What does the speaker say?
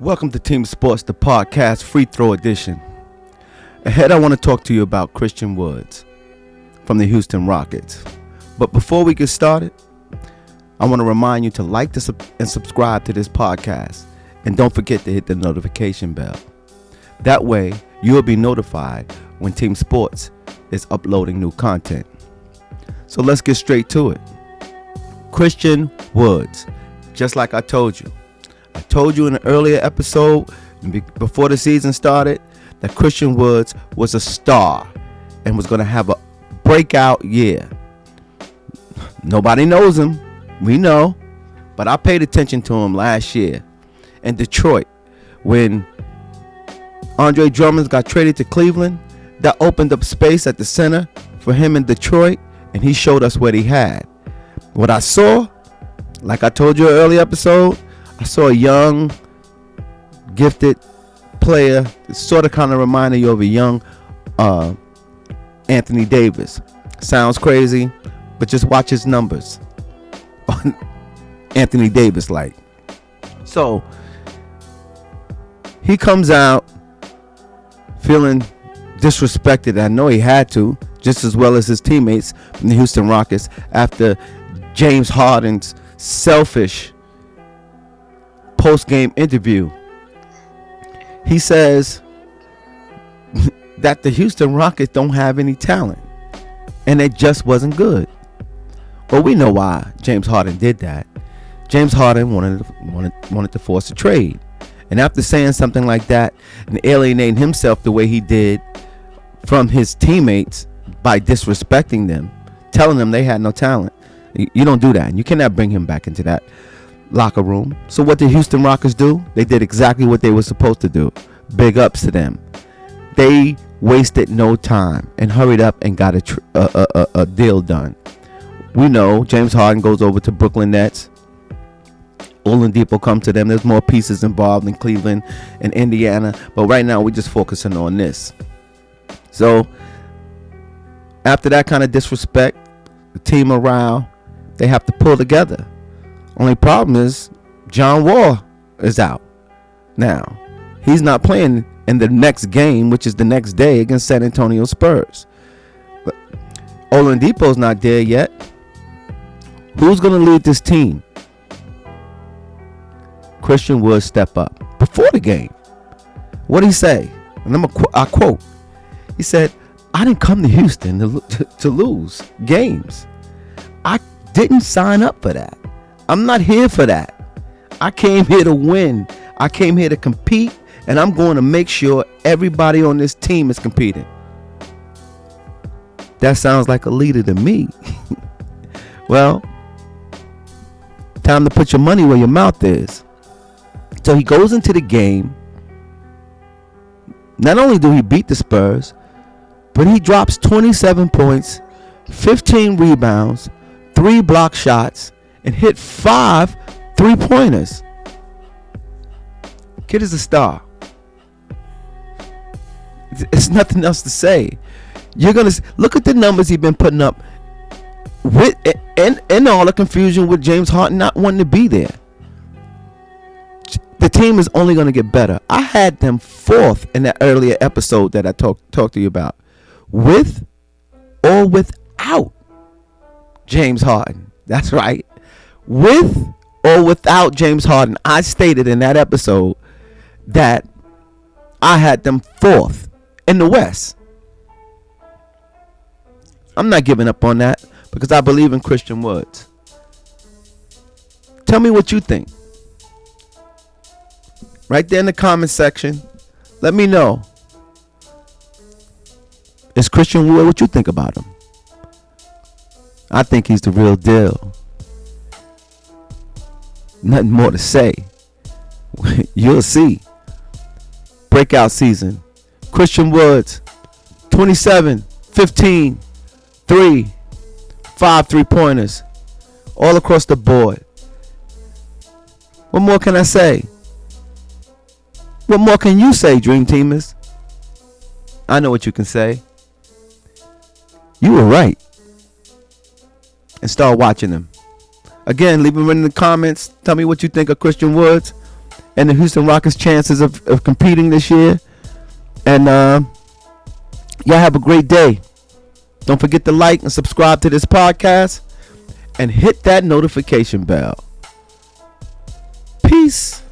Welcome to Team Sports, the podcast free throw edition. Ahead, I want to talk to you about Christian Woods from the Houston Rockets. But before we get started, I want to remind you to like this and subscribe to this podcast. And don't forget to hit the notification bell. That way, you'll be notified when Team Sports is uploading new content. So let's get straight to it. Christian Woods, just like I told you. I told you in an earlier episode, before the season started, that Christian Woods was a star and was going to have a breakout year. Nobody knows him. We know. But I paid attention to him last year in Detroit when Andre Drummond got traded to Cleveland. That opened up space at the center for him in Detroit, and he showed us what he had. What I saw, like I told you in an earlier episode, I saw a young, gifted player. It sort of kind of reminded you of a young Anthony Davis. Sounds crazy, but just watch his numbers. Anthony Davis like. So he comes out feeling disrespected. I know he had to, just as well as his teammates from the Houston Rockets, after James Hardens' selfish post-game interview. He says that the Houston Rockets don't have any talent and it just wasn't good. Well, we know why James Harden did that. James Harden wanted to force a trade. And after saying something like that and alienating himself the way he did from his teammates by disrespecting them, telling them they had no talent, you don't do that. You cannot bring him back into that locker room. So what did Houston Rockets do? They did exactly what they were supposed to do. Big ups to them. They wasted no time and hurried up and got a deal done. We know James Harden goes over to Brooklyn Nets. Oladipo come to them. There's more pieces involved in Cleveland and Indiana, but right now we're just focusing on this. So after that kind of disrespect, the team morale, they have to pull together. Only problem is John Wall is out. Now, he's not playing in the next game, which is the next day against San Antonio Spurs. But Oladipo's not there yet. Who's going to lead this team? Christian Woods step up before the game. What did he say? And I quote. He said, "I didn't come to Houston to lose games. I didn't sign up for that. I'm not here for that. I came here to win. I came here to compete, and I'm going to make sure everybody on this team is competing." That sounds like a leader to me. Well, time to put your money where your mouth is. So he goes into the game. Not only do he beat the Spurs, but he drops 27 points, 15 rebounds, 3 block shots, and hit 5 3-pointers. Kid is a star. It's nothing else to say. You're gonna look at the numbers he's been putting up with, and all the confusion with James Harden not wanting to be there. The team is only going to get better. I had them 4th in that earlier episode that I talked to you about, with or without James Harden. That's right. With or without James Harden, I stated in that episode that I had them 4th in the West. I'm not giving up on that because I believe in Christian Woods. Tell me what you think. Right there in the comment section, let me know. Is Christian Wood, what you think about him? I think he's the real deal. Nothing more to say. You'll see. Breakout season. Christian Woods, 27, 15, 3, 5 3-pointers. All across the board. What more can I say? What more can you say, Dream Teamers? I know what you can say. You were right. And start watching them. Again, leave them in the comments. Tell me what you think of Christian Woods. and the Houston Rockets' chances of competing this year. And y'all have a great day. Don't forget to like and subscribe to this podcast and hit that notification bell. Peace.